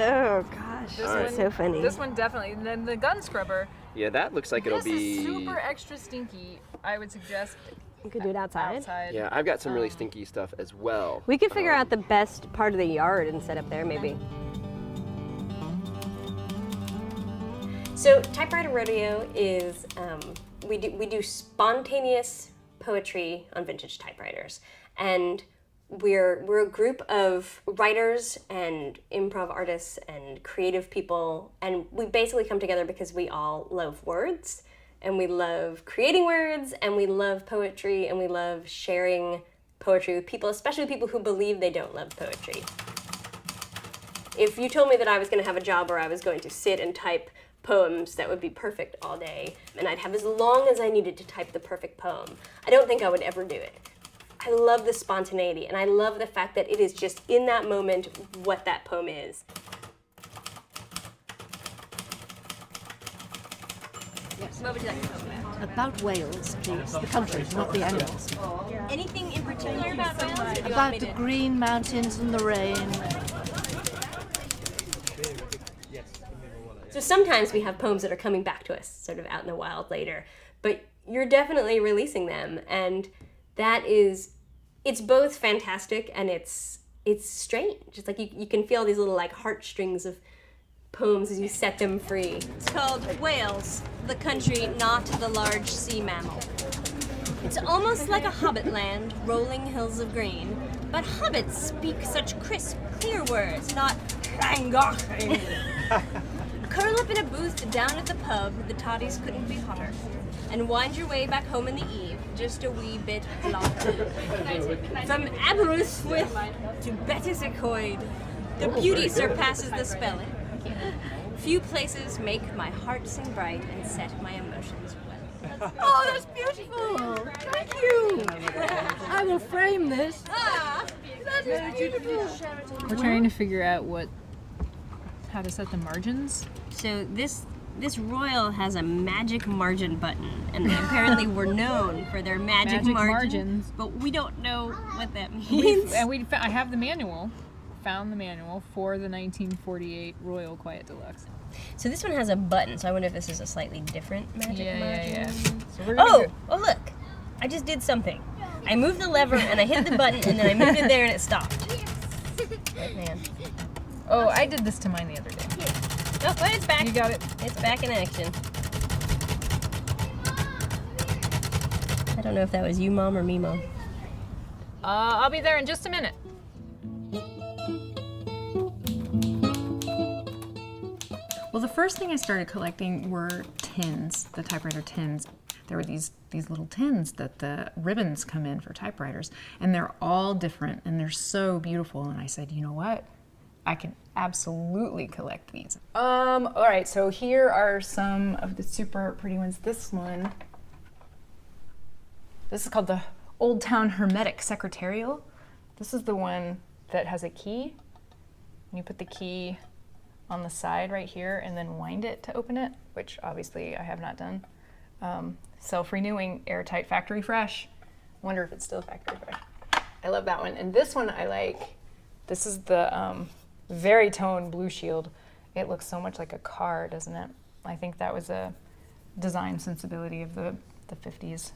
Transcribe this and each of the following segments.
Oh gosh, that's so funny. This one definitely. And then the gun scrubber. Yeah, that looks like it'll be... This is super extra stinky. I would suggest You could do it outside. Yeah, I've got some really stinky stuff as well. We could figure out the best part of the yard and set up there, maybe. So Typewriter Rodeo is, we do spontaneous poetry on vintage typewriters. And we're a group of writers and improv artists and creative people, and we basically come together because we all love words, and we love creating words, and we love poetry, and we love sharing poetry with people, especially people who believe they don't love poetry. If you told me that I was going to have a job where I was going to sit and type poems that would be perfect all day, and I'd have as long as I needed to type the perfect poem, I don't think I would ever do it. I love the spontaneity, and I love the fact that it is just in that moment what that poem is. Yes. What would you like to talk about? About Wales, please. The country, not the animals. Anything in particular about Wales? About the green mountains and the rain. So sometimes we have poems that are coming back to us sort of out in the wild later, but you're definitely releasing them, and that is, it's both fantastic and it's strange. It's like you can feel these little like heartstrings of poems as you set them free. It's called Wales, the country, not the large sea mammal. It's almost like a hobbit land, rolling hills of green, but hobbits speak such crisp, clear words, not Llangollen. Curl up in a booth down at the pub, the toddies couldn't be hotter, and wind your way back home in the eve, just a wee bit longer. From Aberystwyth to Betws-y-Coed, the beauty surpasses the spelling. Few places make my heart sing bright and set my emotions well. Oh, that's beautiful! Thank you! I will frame this. That is beautiful. We're trying to figure out how to set the margins. So this Royal has a magic margin button, and they apparently were known for their magic margins, but we don't know what that means. I have the manual. Found the manual for the 1948 Royal Quiet Deluxe. So this one has a button, so I wonder if this is a slightly different magic margin. Yeah. So we're gonna Oh, look! I just did something. I moved the lever and I hit the button and then I moved it there and it stopped. Right, man. Oh, I did this to mine the other day. Oh, but it's back. You got it. It's back in action. I don't know if that was you, Mom, or me, Mom. I'll be there in just a minute. Well, the first thing I started collecting were tins, the typewriter tins. There were these little tins that the ribbons come in for typewriters, and they're all different, and they're so beautiful. And I said, you know what? I can absolutely collect these. All right, so here are some of the super pretty ones. This is called the Old Town Hermetic Secretarial. This is the one that has a key. And you put the key on the side right here and then wind it to open it, which obviously I have not done. Self-renewing, airtight, factory fresh. Wonder if it's still factory fresh. I love that one. And this one I like. This is the Very Tone Blue Shield. It looks so much like a car, doesn't it? I think that was a design sensibility of the 50s.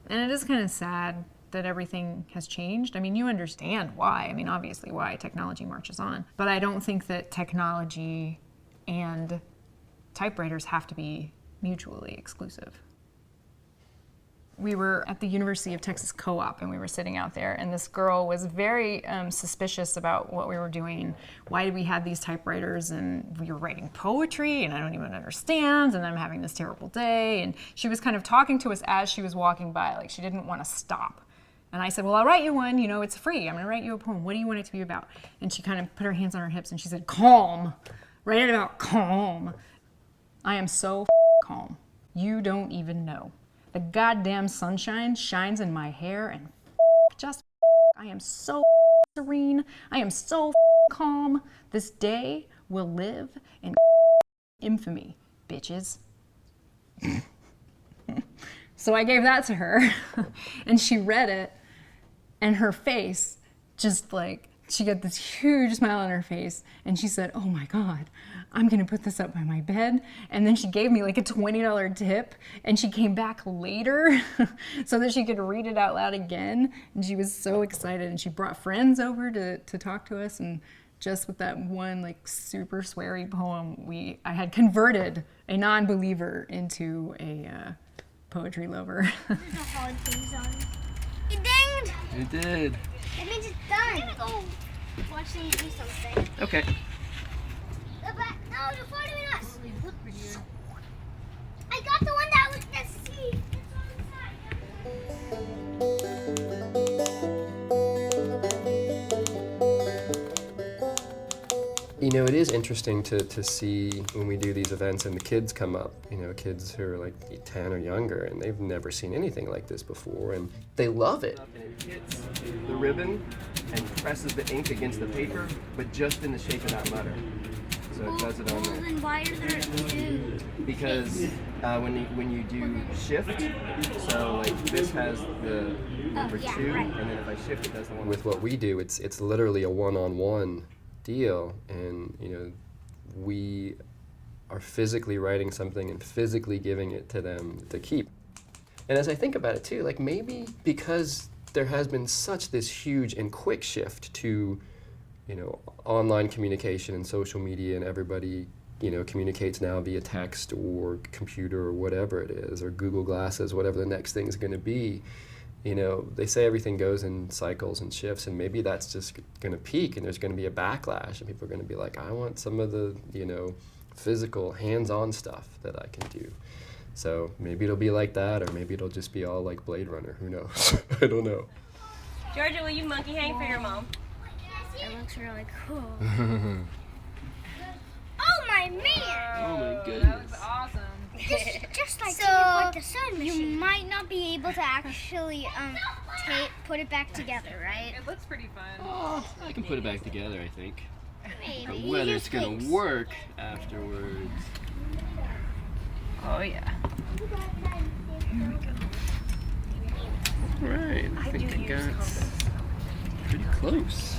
And it is kind of sad that everything has changed. I mean, you understand why. I mean, obviously why technology marches on. But I don't think that technology and typewriters have to be mutually exclusive. We were at the University of Texas Co-op and we were sitting out there, and this girl was very suspicious about what we were doing. Why did we have these typewriters, and we were writing poetry and I don't even understand, and I'm having this terrible day. And she was kind of talking to us as she was walking by, like she didn't want to stop. And I said, well, I'll write you one, you know, it's free. I'm gonna write you a poem. What do you want it to be about? And she kind of put her hands on her hips and she said, calm. Write it about calm. I am so calm. You don't even know. The goddamn sunshine shines in my hair and I am so serene. I am so calm. This day will live in infamy, bitches. So I gave that to her and she read it and her face just like she got this huge smile on her face, and she said, "Oh my God, I'm gonna put this up by my bed." And then she gave me like a $20 tip, and she came back later so that she could read it out loud again. And she was so excited, and she brought friends over to talk to us. And just with that one like super sweary poem, I had converted a non-believer into a poetry lover. There's no hard things on it. It dinged! You did. That means it's done. I'm gonna go watch them do something. Okay. No, you're following us. I got the one that was the seed. You know, it is interesting to see when we do these events and the kids come up, you know, kids who are like 10 or younger, and they've never seen anything like this before, and they love it. And it hits the ribbon and presses the ink against the paper, but just in the shape of that letter. So it does it on there. Then why is there two? Because when you do shift, so like this has the number 2, and then if I shift it does the one. With what we do, it's literally a one-on-one deal, and you know, we are physically writing something and physically giving it to them to keep. And as I think about it too, like maybe because there has been such this huge and quick shift to, you know, online communication and social media, and everybody, you know, communicates now via text or computer or whatever it is, or Google Glasses, whatever the next thing is going to be. You know, they say everything goes in cycles and shifts, and maybe that's just going to peak, and there's going to be a backlash, and people are going to be like, I want some of the, you know, physical, hands-on stuff that I can do. So maybe it'll be like that, or maybe it'll just be all like Blade Runner. Who knows? I don't know. Georgia, will you monkey hang for your mom? It looks really cool. Oh my man! Oh my goodness. Awesome. Just like the sun machine. You might not be able to actually put it back together, right? It looks pretty fun. Oh, I can put it back together, I think. Maybe. But whether it's going to work afterwards. Oh yeah. Right, I think I got pretty close.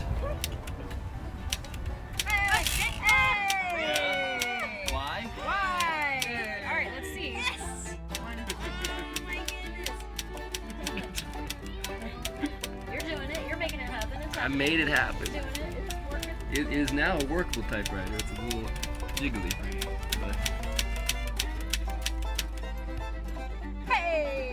Why? Why? All right, let's see. You're doing it. You're making it happen. It's I made it happen. doing it. It's working. It is now a workable typewriter. It's a little jiggly, but Hey!